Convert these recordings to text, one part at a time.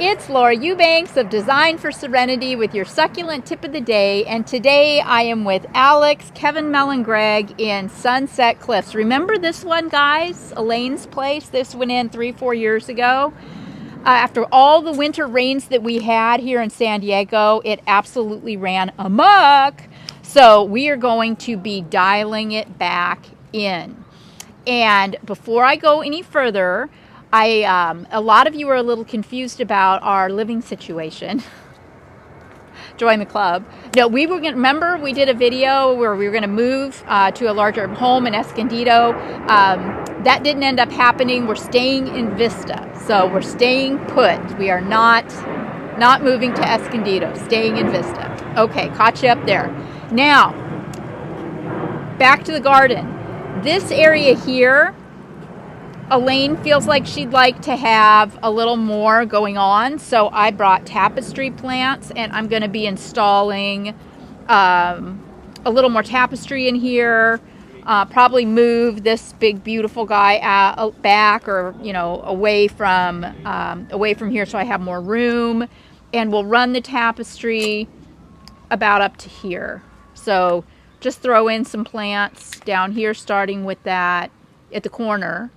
It's Laura Eubanks of Design for Serenity with your succulent tip of the day. And today I am with Alex, Kevin, Mel, and Greg in Sunset Cliffs. Remember this one, guys? Elaine's place. This went in 3-4 years ago. After all the winter rains that we had here in San Diego, it absolutely ran amok. So we are going to be dialing it back in. And before I go any further, a lot of you are a little confused about our living situation. Join the club. No, we were going to, remember we did a video where we were going to move to a larger home in Escondido. That didn't end up happening. We're staying in Vista. So we're staying put. We are not moving to Escondido, staying in Vista. Okay, caught you up there. Now, back to the garden. This area here, Elaine feels like she'd like to have a little more going on, so I brought tapestry plants, and I'm going to be installing a little more tapestry in here. Probably move this big beautiful guy back, or away from here, so I have more room, and we'll run the tapestry about up to here. So just throw in some plants down here, starting with that at the corner.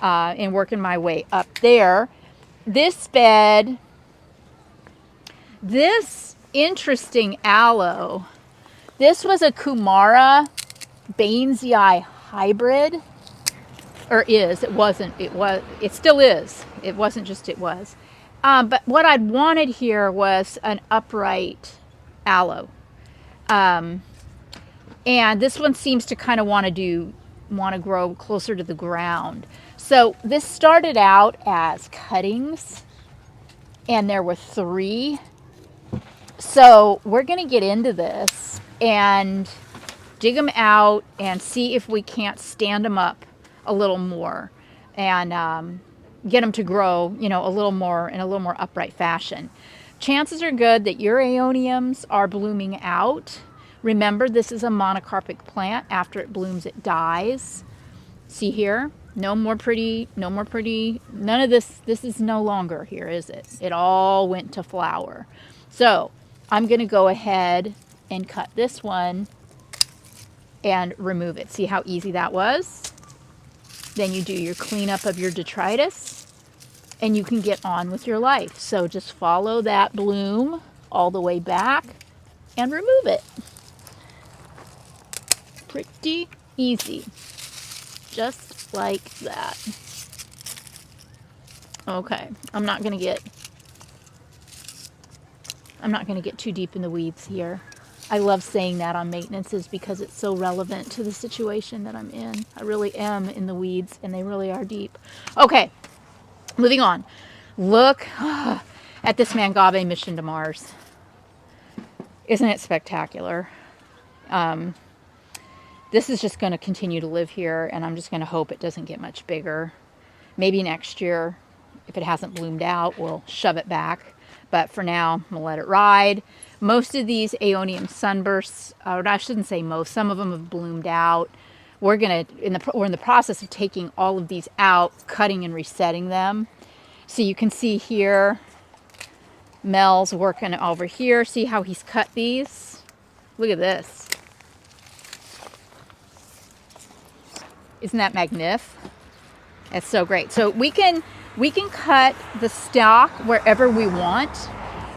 And working my way up there. This bed, this interesting aloe, this was a Kumara Bainsii hybrid, or is, it wasn't, it still is. It wasn't just it was. But what I'd wanted here was an upright aloe. And this one seems to kind of want to grow closer to the ground. So this started out as cuttings, and there were 3. So we're going to get into this and dig them out and see if we can't stand them up a little more and get them to grow, a little more in a little more upright fashion. Chances are good that your aeoniums are blooming out. Remember, this is a monocarpic plant. After it blooms, it dies. See here? No more pretty. None of this. This is no longer here, is it? It all went to flower. So I'm going to go ahead and cut this one and remove it. See how easy that was? Then you do your cleanup of your detritus and you can get on with your life. So just follow that bloom all the way back and remove it. Pretty easy. Just like that. Okay, I'm not gonna get too deep in the weeds here. I love saying that on maintenances because it's so relevant to the situation that I'm in. I really am in the weeds, and they really are deep. Okay, moving on. Look at this Mangave mission to Mars. Isn't it spectacular? This is just going to continue to live here, and I'm just going to hope it doesn't get much bigger. Maybe next year, if it hasn't bloomed out, we'll shove it back. But for now, I'm going to let it ride. Most of these aeonium sunbursts, or I shouldn't say most, some of them have bloomed out. We're in the process of taking all of these out, cutting and resetting them. So you can see here, Mel's working over here. See how he's cut these? Look at this. Isn't that magnificent? That's so great. So we can cut the stalk wherever we want.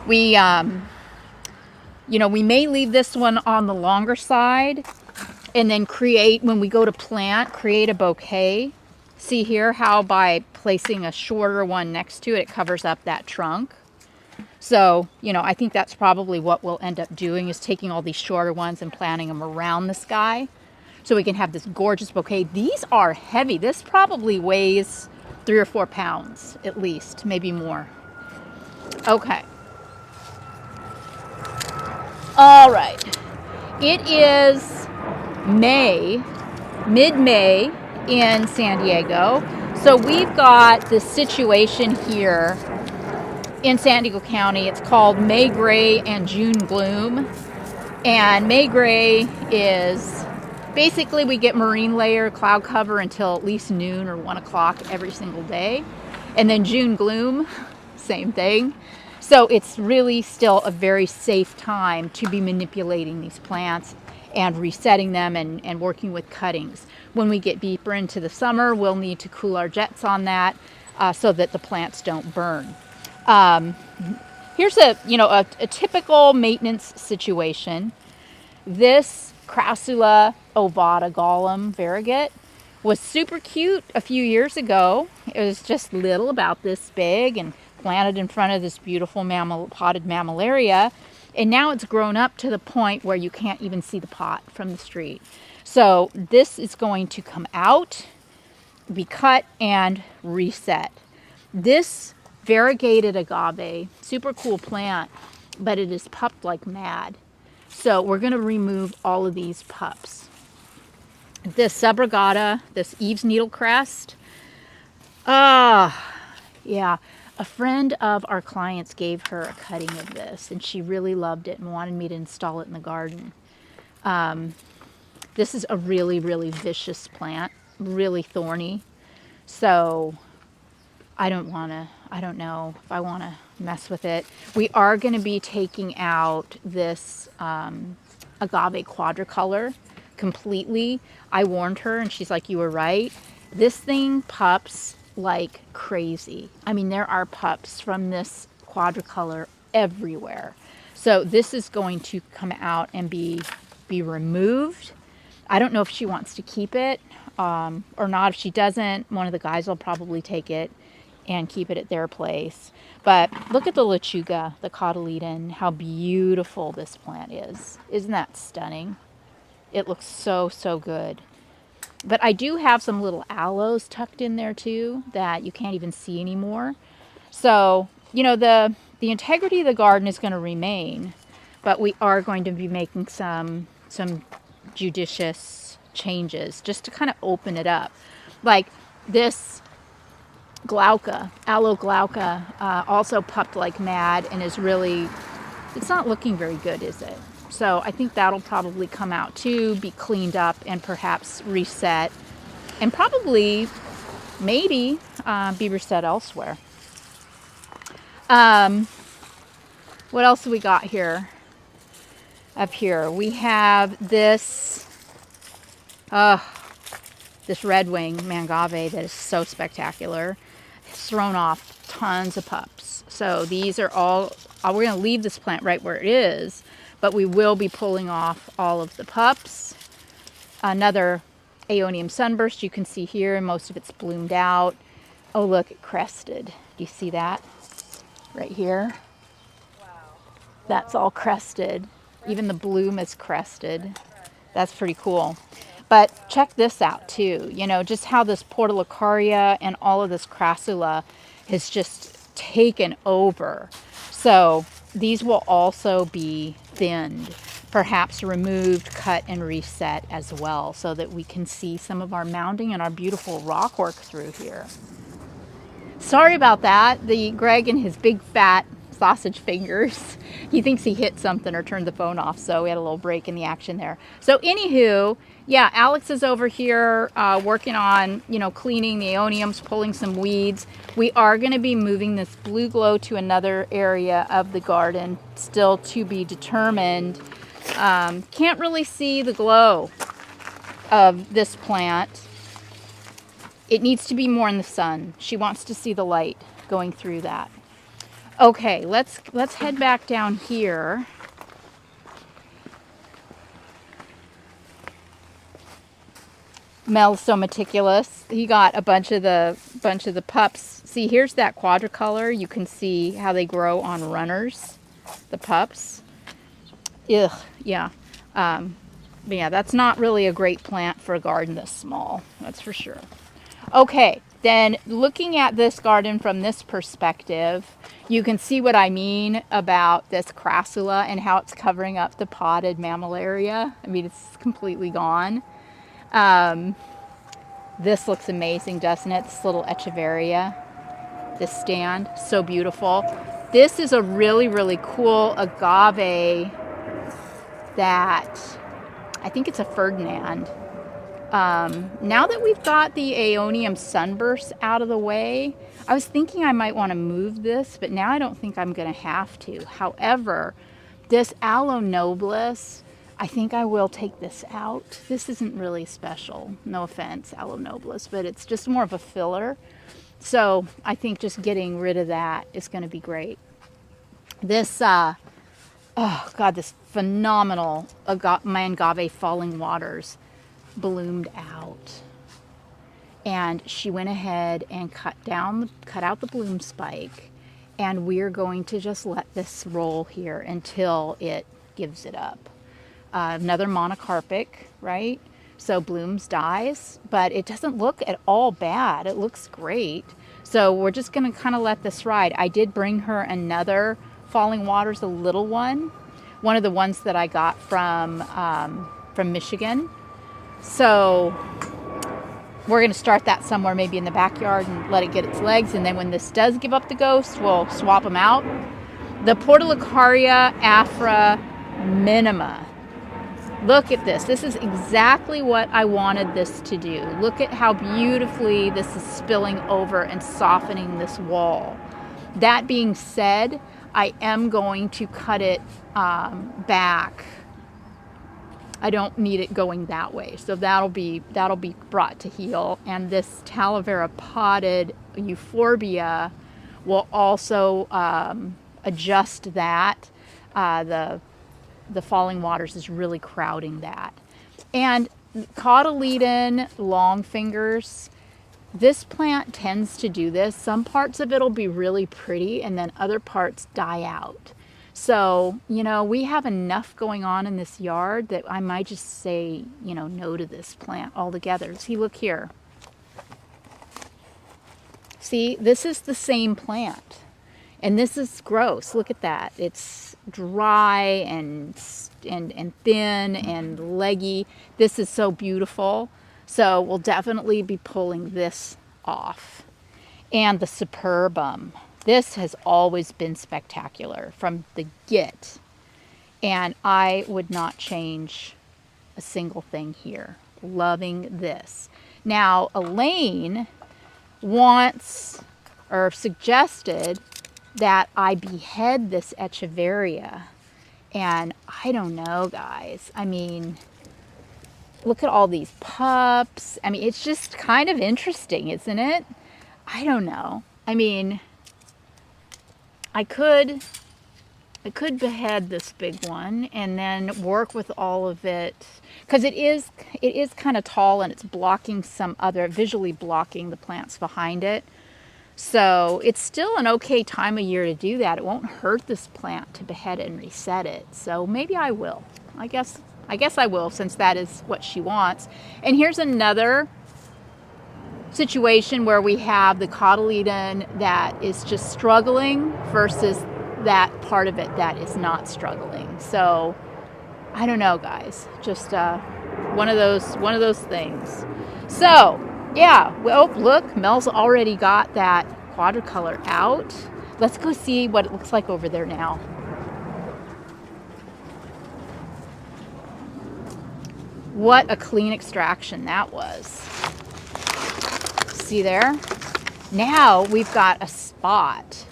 We we may leave this one on the longer side and then when we go to plant, create a bouquet. See here how by placing a shorter one next to it, it covers up that trunk. So, I think that's probably what we'll end up doing, is taking all these shorter ones and planting them around this guy, so we can have this gorgeous bouquet. These are heavy. This probably weighs 3 or 4 pounds at least, maybe more. Okay. All right. It is mid-May in San Diego. So we've got this situation here in San Diego County. It's called May Gray and June Gloom. And May Gray is basically we get marine layer cloud cover until at least noon or 1 o'clock every single day. And then June Gloom same thing. So it's really still a very safe time to be manipulating these plants and resetting them and working with cuttings. When we get deeper into the summer, we'll need to cool our jets on that so that the plants don't burn. Here's a typical maintenance situation. This Crassula ovata golem variegate was super cute a few years ago. It was just little, about this big, and planted in front of this beautiful potted mammillaria. And now it's grown up to the point where you can't even see the pot from the street. So this is going to come out, be cut, and reset. This variegated agave, super cool plant, but it is pupped like mad. So we're going to remove all of these pups. This subrogata, this Eve's Needle Crest. Yeah. A friend of our clients gave her a cutting of this, and she really loved it and wanted me to install it in the garden. This is a really, really vicious plant, really thorny. So I don't know if I want to mess with it. We are going to be taking out this agave quadricolor completely. I warned her, and she's like, you were right. This thing pups like crazy. I mean, there are pups from this quadricolor everywhere. So this is going to come out and be removed. I don't know if she wants to keep it or not. If she doesn't, one of the guys will probably take it and keep it at their place. But look at the lechuga, the cotyledon, how beautiful this plant is. Isn't that stunning? It looks so, so good. But I do have some little aloes tucked in there too that you can't even see anymore. So, the integrity of the garden is going to remain, but we are going to be making some judicious changes just to kind of open it up. Like this glauca, aloe glauca, also pupped like mad and is really, it's not looking very good, is it? So I think that'll probably come out too, be cleaned up, and perhaps reset, and probably, maybe, be reset elsewhere. What else do we got here? Up here, we have this red wing mangave that is so spectacular. It's thrown off tons of pups. So these are all, we're going to leave this plant right where it is, but we will be pulling off all of the pups. Another Aeonium sunburst you can see here, and most of it's bloomed out. Oh, look, it crested. Do you see that? Right here. Wow. That's all crested. Even the bloom is crested. That's pretty cool. But check this out too. Just how this Portulacaria and all of this Crassula has just taken over. So these will also be thinned, perhaps removed, cut, and reset as well, so that we can see some of our mounding and our beautiful rock work through here. Sorry about that. Greg and his big fat sausage fingers, he thinks he hit something or turned the phone off, so we had a little break in the action there. So anywho, yeah, Alex is over here working on, cleaning the aeoniums, pulling some weeds. We are going to be moving this blue glow to another area of the garden, still to be determined. Can't really see the glow of this plant. It needs to be more in the sun. She wants to see the light going through that. Okay, let's head back down here. Mel's so meticulous. He got a bunch of the pups. See, here's that quadricolor. You can see how they grow on runners, the pups. Ugh, yeah. But yeah, that's not really a great plant for a garden this small. That's for sure. Okay, then looking at this garden from this perspective, you can see what I mean about this Crassula and how it's covering up the potted mammillaria. I mean, it's completely gone. This looks amazing, doesn't it? This little Echeveria, this stand, so beautiful. This is a really, really cool agave that I think it's a Ferdinand. Now that we've got the Aeonium sunburst out of the way, I was thinking I might want to move this, but now I don't think I'm going to have to. However, this Aloe Nobilis, I think I will take this out. This isn't really special. No offense, Aloe Nobilis, but it's just more of a filler. So I think just getting rid of that is going to be great. This, oh God, this phenomenal Mangave Falling Waters bloomed out. And she went ahead and cut out the bloom spike. And we're going to just let this roll here until it gives it up. Another monocarpic, right? So blooms dies, but it doesn't look at all bad. It looks great. So we're just going to kind of let this ride. I did bring her another Falling Waters, a little one of the ones that I got from Michigan. So we're going to start that somewhere, maybe in the backyard, and let it get its legs. And then when this does give up the ghost, we'll swap them out. The Portulacaria Afra Minima. Look at this. This is exactly what I wanted this to do. Look at how beautifully this is spilling over and softening this wall. That being said, I am going to cut it back. I don't need it going that way. So that'll be brought to heel. And this Talavera potted euphorbia will also adjust that. The Falling Waters is really crowding that. And cotyledon longfingers, this plant tends to do this. Some parts of it will be really pretty and then other parts die out. So, we have enough going on in this yard that I might just say, no to this plant altogether. See, look here. See, this is the same plant. And this is gross. Look at that. It's dry and thin and leggy. This is so beautiful. So we'll definitely be pulling this off. And the Superbum. This has always been spectacular from the get. And I would not change a single thing here. Loving this. Now, Elaine wants or suggested that I behead this Echeveria. And I don't know, guys. I mean, look at all these pups. I mean, it's just kind of interesting, isn't it? I don't know. I mean, I could behead this big one and then work with all of it, because it is kind of tall and it's blocking visually blocking the plants behind it. So it's still an okay time of year to do that. It won't hurt this plant to behead it and reset it. So maybe I will. I guess I will, since that is what she wants. And here's another situation where we have the cotyledon that is just struggling versus that part of it that is not struggling. So I don't know, guys. Just one of those things. So yeah, well, look, Mel's already got that quadricolor out. Let's go see what it looks like over there now. What a clean extraction that was. See there? Now we've got a spot.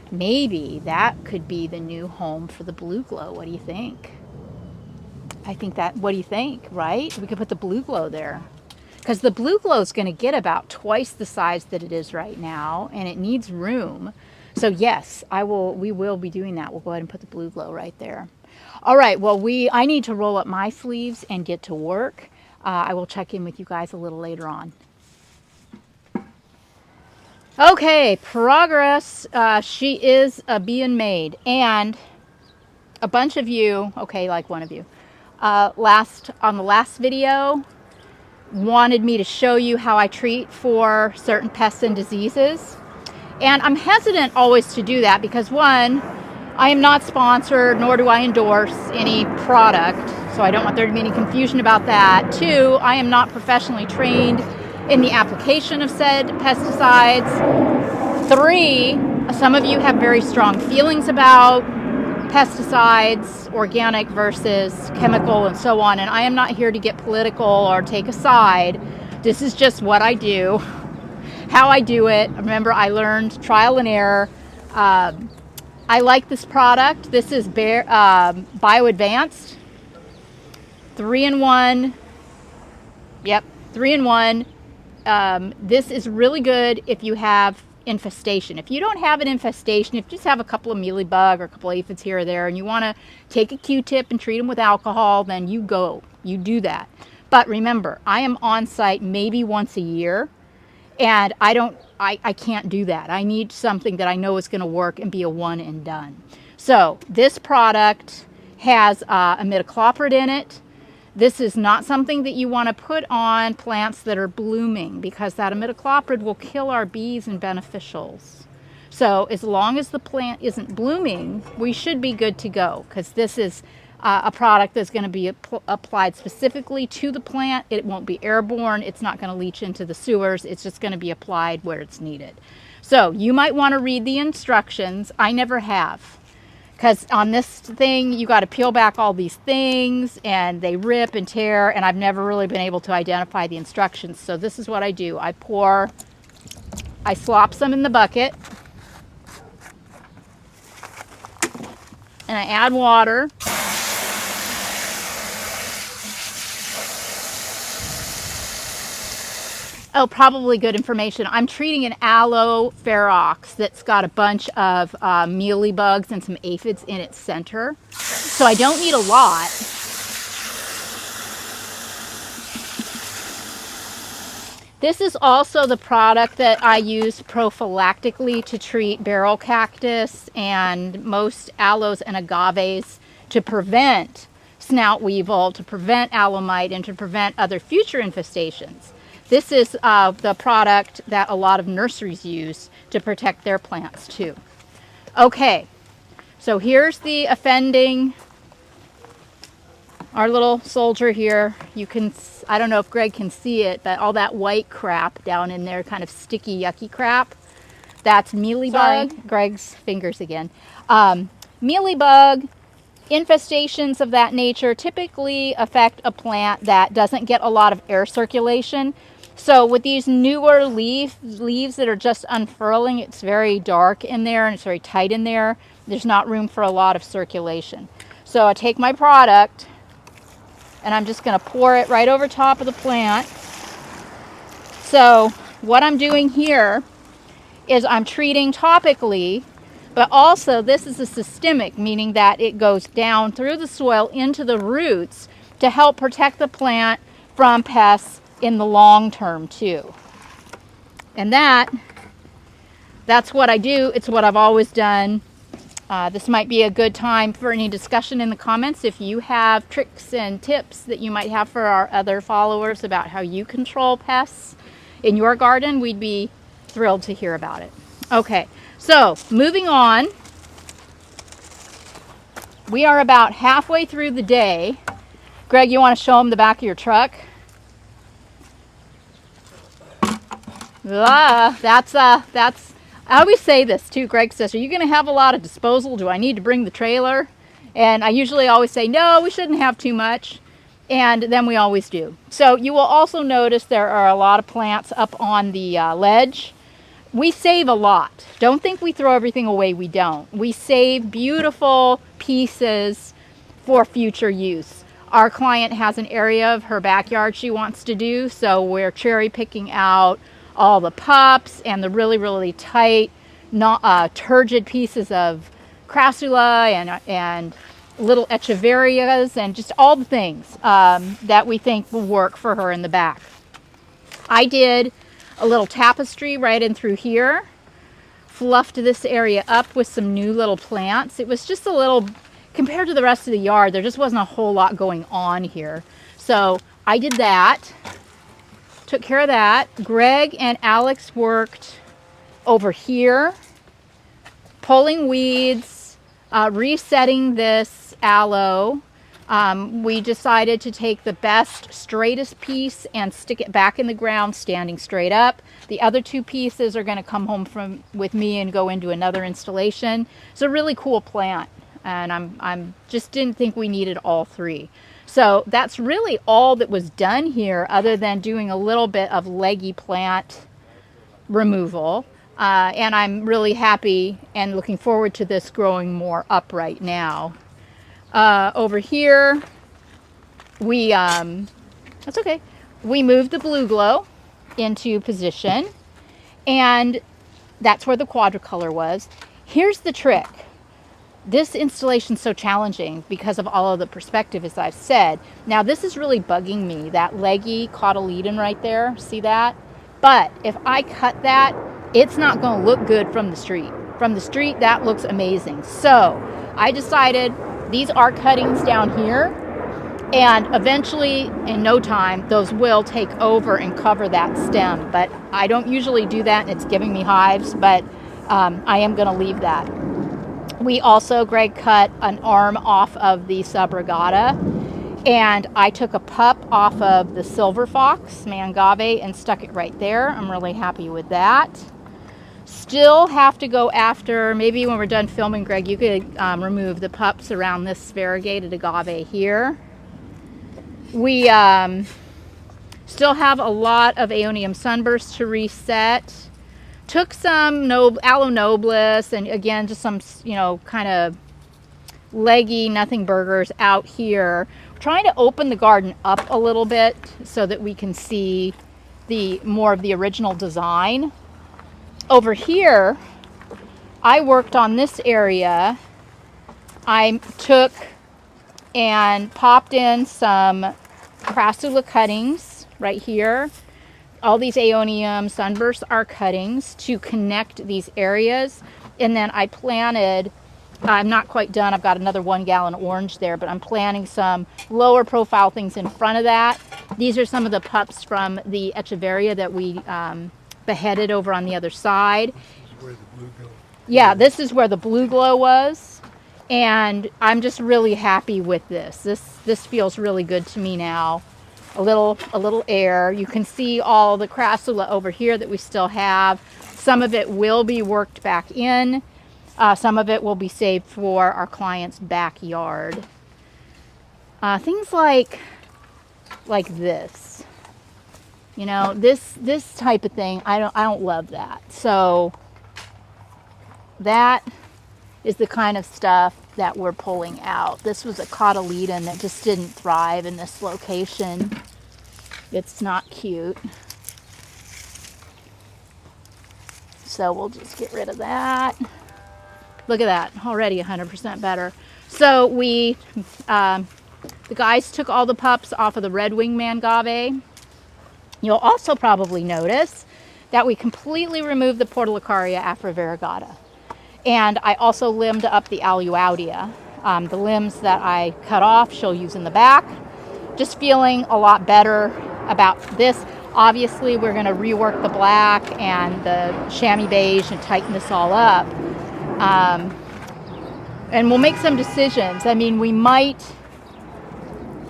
Maybe that could be the new home for the blue glow. What do you think? What do you think, right? We could put the blue glow there. Because the blue glow is going to get about twice the size that it is right now, and it needs room. So yes, we will be doing that. We'll go ahead and put the blue glow right there. All right, well, I need to roll up my sleeves and get to work. I will check in with you guys a little later on. Okay, progress. She is being made. And a bunch of you, okay, like one of you, on the last video, wanted me to show you how I treat for certain pests and diseases. And I'm hesitant always to do that because, one, I am not sponsored, nor do I endorse any product, so I don't want there to be any confusion about that. Two, I am not professionally trained in the application of said pesticides. Three, some of you have very strong feelings about pesticides, organic versus chemical and so on. And I am not here to get political or take a side. This is just what I do, how I do it. Remember, I learned trial and error. I like this product. This is Bio Advanced. 3-in-1. Yep, 3-in-1. This is really good if you have infestation. If you don't have an infestation, if you just have a couple of mealybug or a couple of aphids here or there, and you want to take a Q-tip and treat them with alcohol, then you do that. But remember, I am on site maybe once a year, and I can't do that. I need something that I know is going to work and be a one and done. So this product has imidacloprid in it. This is not something that you want to put on plants that are blooming, because that imidacloprid will kill our bees and beneficials. So as long as the plant isn't blooming, we should be good to go, because this is a product that's going to be applied specifically to the plant. It won't be airborne. It's not going to leach into the sewers. It's just going to be applied where it's needed. So you might want to read the instructions. I never have, because on this thing, you got to peel back all these things and they rip and tear, and I've never really been able to identify the instructions. So this is what I do. I slop some in the bucket, and I add water. Oh, probably good information. I'm treating an aloe ferox that's got a bunch of mealybugs and some aphids in its center. So I don't need a lot. This is also the product that I use prophylactically to treat barrel cactus and most aloes and agaves, to prevent snout weevil, to prevent aloe mite, and to prevent other future infestations. This is the product that a lot of nurseries use to protect their plants too. Okay, so here's the offending, our little soldier here. You can, I don't know if Greg can see it, but all that white crap down in there, kind of sticky, yucky crap, that's mealybug. Sorry. Greg's fingers again. Mealybug infestations of that nature typically affect a plant that doesn't get a lot of air circulation. So with these newer leaves that are just unfurling, it's very dark in there and it's very tight in there. There's not room for a lot of circulation. So I take my product and I'm just going to pour it right over top of the plant. So what I'm doing here is I'm treating topically, but also this is a systemic, meaning that it goes down through the soil into the roots to help protect the plant from pests in the long term too. And that's what I do. It's what I've always done. This might be a good time for any discussion in the comments. If you have tricks and tips that you might have for our other followers about how you control pests in your garden, we'd be thrilled to hear about it. Okay, so moving on. We are about halfway through the day. Greg, you want to show them the back of your truck? That's I always say this too. Greg says, are you going to have a lot of disposal? Do I need to bring the trailer? And I usually always say, no, we shouldn't have too much. And then we always do. So you will also notice there are a lot of plants up on the ledge. We save a lot. Don't think we throw everything away. We don't. We save beautiful pieces for future use. Our client has an area of her backyard she wants to do, so we're cherry picking out all the pups and the really, really tight, turgid pieces of crassula and little echeverias and just all the things that we think will work for her in the back. I did a little tapestry right in through here, fluffed this area up with some new little plants. It was just a little, compared to the rest of the yard, there just wasn't a whole lot going on here. So I did that. Took care of that. Greg and Alex worked over here, pulling weeds, resetting this aloe. We decided to take the best, straightest piece and stick it back in the ground, standing straight up. The other two pieces are going to come home with me and go into another installation. It's a really cool plant. and I'm just didn't think we needed all 3. So that's really all that was done here, other than doing a little bit of leggy plant removal. And I'm really happy and looking forward to this growing more upright now. Over here, that's okay. We moved the blue glow into position, and that's where the quadricolor was. Here's the trick. This installation is so challenging because of all of the perspective, as I've said. Now, this is really bugging me, that leggy cotyledon right there. See that? But if I cut that, it's not going to look good from the street. From the street, that looks amazing. So I decided these are cuttings down here, and eventually, in no time, those will take over and cover that stem. But I don't usually do that, and it's giving me hives, but I am going to leave that. We also, Greg cut an arm off of the subrogata, and I took a pup off of the silver fox, mangave, and stuck it right there. I'm really happy with that. Still have to go after, maybe when we're done filming, Greg, you could remove the pups around this variegated agave here. We still have a lot of Aeonium sunburst to reset. Took some Aloe Nobilis, and again, just some, kind of leggy nothing burgers out here. We're trying to open the garden up a little bit so that we can see more of the original design. Over here, I worked on this area. I took and popped in some crassula cuttings right here. All these Aeonium sunbursts are cuttings to connect these areas. And then I planted, I'm not quite done, I've got another 1 gallon orange there, but I'm planting some lower profile things in front of that. These are some of the pups from the Echeveria that we beheaded over on the other side. Where the blue glow. Yeah, this is where the blue glow was. And I'm just really happy with this. This feels really good to me now. A little air. You can see all the crassula over here that we still have. Some of it will be worked back in. Some of it will be saved for our client's backyard. Things like this. This type of thing, I don't love that. So that is the kind of stuff that we're pulling out. This was a cotyledon that just didn't thrive in this location. It's not cute. So we'll just get rid of that. Look at that, already 100% better. So the guys took all the pups off of the red wing mangave. You'll also probably notice that we completely removed the Portulacaria afrovariegata. And I also limbed up the Aluaudia. The limbs that I cut off, she'll use in the back. Just feeling a lot better about this. Obviously, we're going to rework the black and the chamois beige and tighten this all up. And we'll make some decisions. I mean, we might...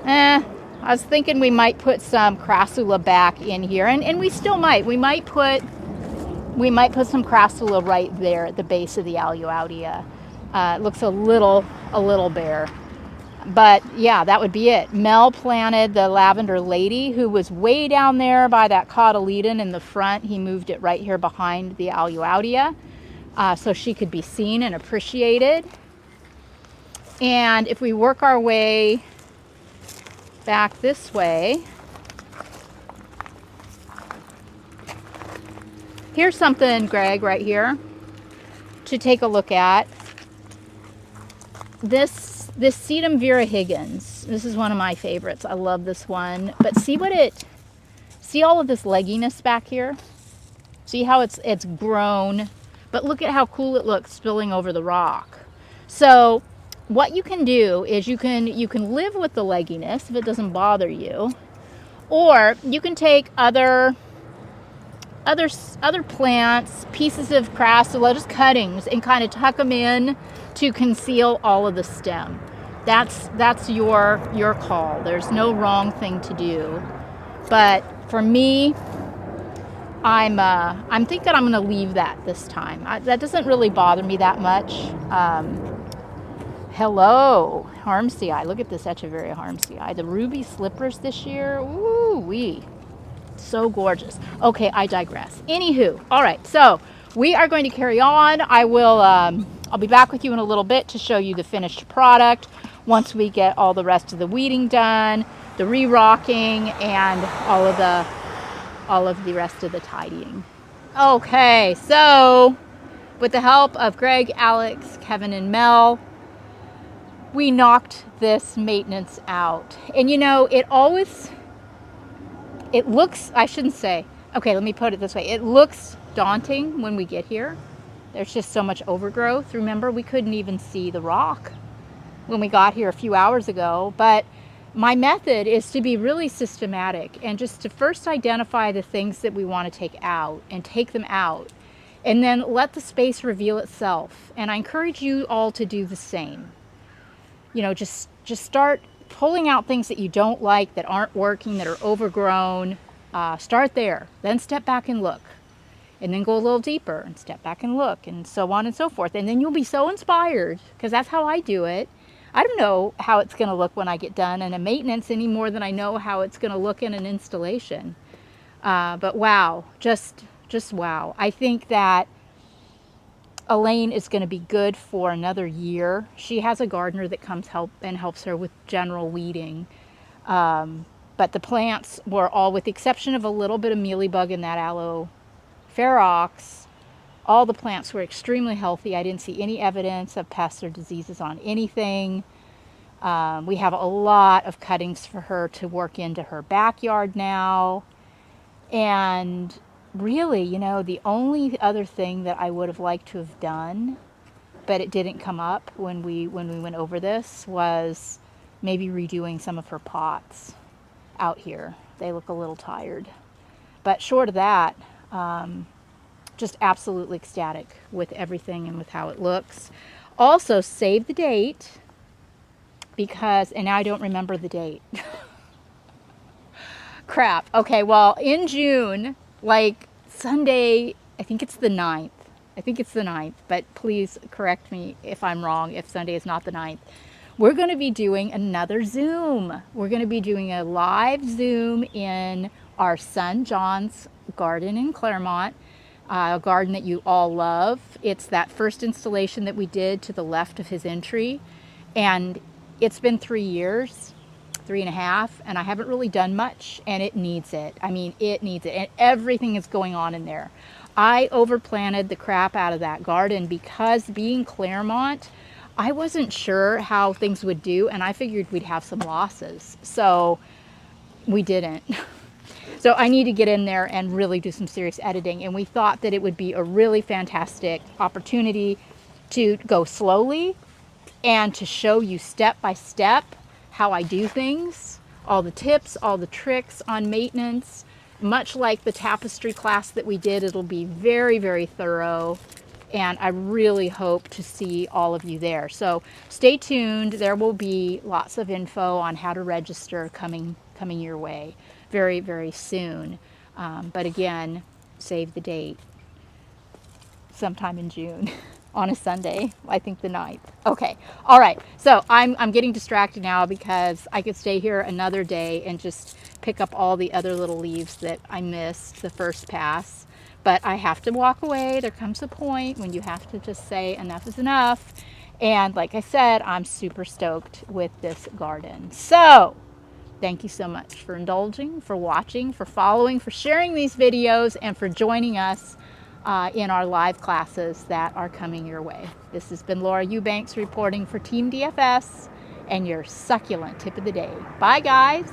I was thinking we might put some crassula back in here. And we still might. We might put some crassula right there at the base of the Aluaudia. It looks a little bare. But yeah, that would be it. Mel planted the lavender lady, who was way down there by that cotyledon in the front. He moved it right here behind the Aluaudia so she could be seen and appreciated. And if we work our way back this way, here's something, Greg, right here to take a look at. This Sedum Vera Higgins. This is one of my favorites. I love this one. But see all of this legginess back here? See how it's grown? But look at how cool it looks spilling over the rock. So what you can do is you can live with the legginess if it doesn't bother you, or you can take other plants, pieces of crassula, just cuttings, and kind of tuck them in to conceal all of the stem. That's your call. There's no wrong thing to do. But for me, I'm thinking I'm going to leave that this time. That doesn't really bother me that much. Hello, Harmsey. Look at this Echeveria Harmsey. The ruby slippers this year. Ooh wee. So gorgeous. Okay, I digress. Anywho, all right, so we are going to carry on. I'll be back with you in a little bit to show you the finished product once we get all the rest of the weeding done, the re-rocking, and all of the rest of the tidying. Okay, so with the help of Greg, Alex, Kevin, and Mel, we knocked this maintenance out. And you know, it looks, I shouldn't say, okay, let me put it this way. It looks daunting when we get here. There's just so much overgrowth. Remember, we couldn't even see the rock when we got here a few hours ago. But my method is to be really systematic and just to first identify the things that we want to take out and take them out. And then let the space reveal itself. And I encourage you all to do the same. You know, just start pulling out things that you don't like, that aren't working, that are overgrown. Start there, then step back and look, and then go a little deeper and step back and look, and so on and so forth. And then you'll be so inspired, because that's how I do it. I don't know how it's going to look when I get done in a maintenance any more than I know how it's going to look in an installation. But wow, just wow. I think that Elaine is going to be good for another year. She has a gardener that comes helps her with general weeding. But the plants were all, with the exception of a little bit of mealybug in that aloe ferox, all the plants were extremely healthy. I didn't see any evidence of pests or diseases on anything. We have a lot of cuttings for her to work into her backyard now. And really, you know, the only other thing that I would have liked to have done, but it didn't come up when we went over this, was maybe redoing some of her pots out here. They look a little tired. But short of that, just absolutely ecstatic with everything and with how it looks. Also, save the date, because, and now I don't remember the date. Crap. Okay, well, in June, like Sunday, I think it's the 9th. I think it's the 9th, but please correct me if I'm wrong, if Sunday is not the 9th. We're going to be doing another Zoom. We're going to be doing a live Zoom in our son John's garden in Claremont, a garden that you all love. It's that first installation that we did to the left of his entry, and it's been 3 years. 3.5, and I haven't really done much, and it needs it. I mean, it needs it, and everything is going on in there. I overplanted the crap out of that garden because, being Claremont, I wasn't sure how things would do, and I figured we'd have some losses, so we didn't. So I need to get in there and really do some serious editing, and we thought that it would be a really fantastic opportunity to go slowly and to show you step by step how I do things, all the tips, all the tricks on maintenance. Much like the tapestry class that we did, it'll be very, very thorough, and I really hope to see all of you there. So stay tuned. There will be lots of info on how to register coming your way very, very soon. But again, save the date, sometime in June. On a Sunday, I think the 9th. Okay, all right. So I'm getting distracted now because I could stay here another day and just pick up all the other little leaves that I missed the first pass. But I have to walk away. There comes a point when you have to just say enough is enough. And like I said, I'm super stoked with this garden. So thank you so much for indulging, for watching, for following, for sharing these videos, and for joining us in our live classes that are coming your way. This has been Laura Eubanks reporting for Team DFS and your succulent tip of the day. Bye, guys.